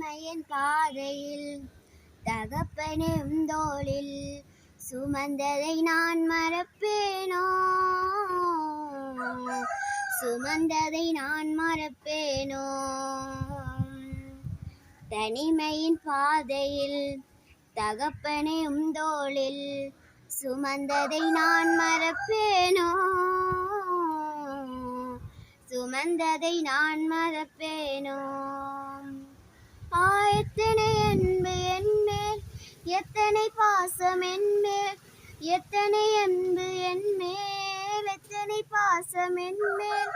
தனிமையின் பாதையில் தகப்பனும் தோளில் சுமந்ததை நான் மறப்பேனோ, சுமந்ததை நான் மறப்பேனோ. தனிமையின் பாதையில் தகப்பனும் தோளில் சுமந்ததை நான் மறப்பேனோ, சுமந்ததை நான் மறப்பேனோ. எத்தனை அன்பு என்மேல், எத்தனை பாசம் என்மேல், எத்தனை அன்பு என்மேல், எத்தனை பாசம் என்மேல்.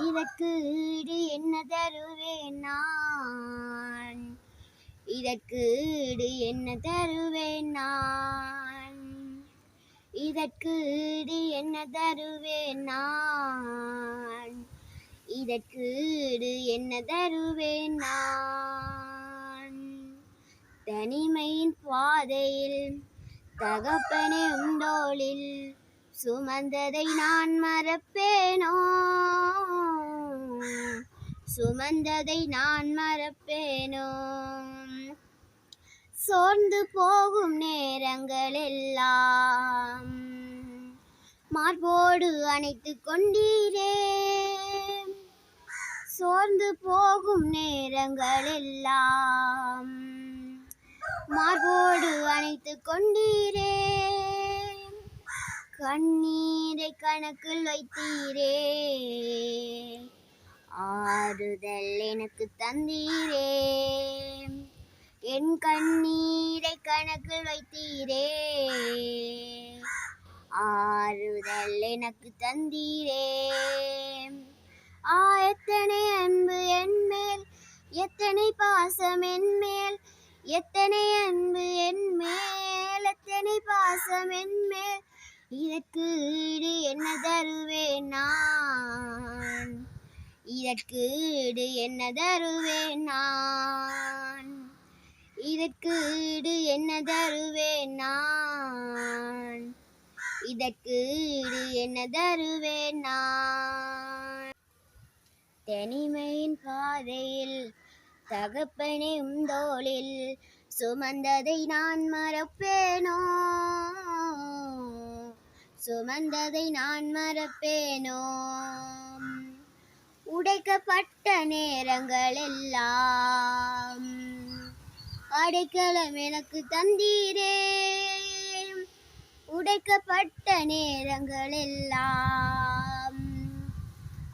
இதற்கு ஈடு என்ன தருவேன் நான், இதற்கு ஈடு என்ன தருவேன் நான், இதற்கு ஈடு என்ன தருவேன் நான், இதற்கு ஈடு என்ன தருவேன் நான். தனிமையின் பாதையில் தகப்பனும் தோளில் சுமந்ததை நான் மறப்பேனோ, சுமந்ததை நான் மறப்பேனோ. சோர்ந்து போகும் நேரங்களெல்லாம் மார்போடு அணைத்து கொண்டீரே, சோர்ந்து போகும் நேரங்களெல்லாம் மார்போடு அணைத்து கொண்டீரே. கண்ணீரை கணக்கில் வைத்தீரே, ஆறுதல் எனக்கு தந்தீரே. என் கண்ணீரை கணக்கில் வைத்தீரே, ஆறுதல் எனக்கு தந்தீரே. எத்தனை அன்பு என்மேல், எத்தனை பாசம் என்மேல், எத்தனை அன்பு என்மேல், எத்தனை பாசம் என்மேல். இதற்கு ஈடு என்ன தருவேன் நான், இதற்கு ஈடு என்ன தருவேன் நான், இதற்கு ஈடு என்ன தருவேன் நான், இதற்கு ஈடு என்ன தருவேன் நான். தனிமையின் பாதையில் தகப்பனும் தோளில் சுமந்ததை நான் மறப்பேனோ, சுமந்ததை நான் மறப்பேனோ. உடைக்கப்பட்ட நேரங்களெல்லாம் அடைக்கலம் எனக்கு தந்தீரே, உடைக்கப்பட்ட நேரங்களெல்லாம்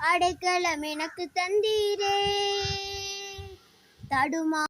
அடைக்கலம் எனக்கு தந்தீரே. தடுமா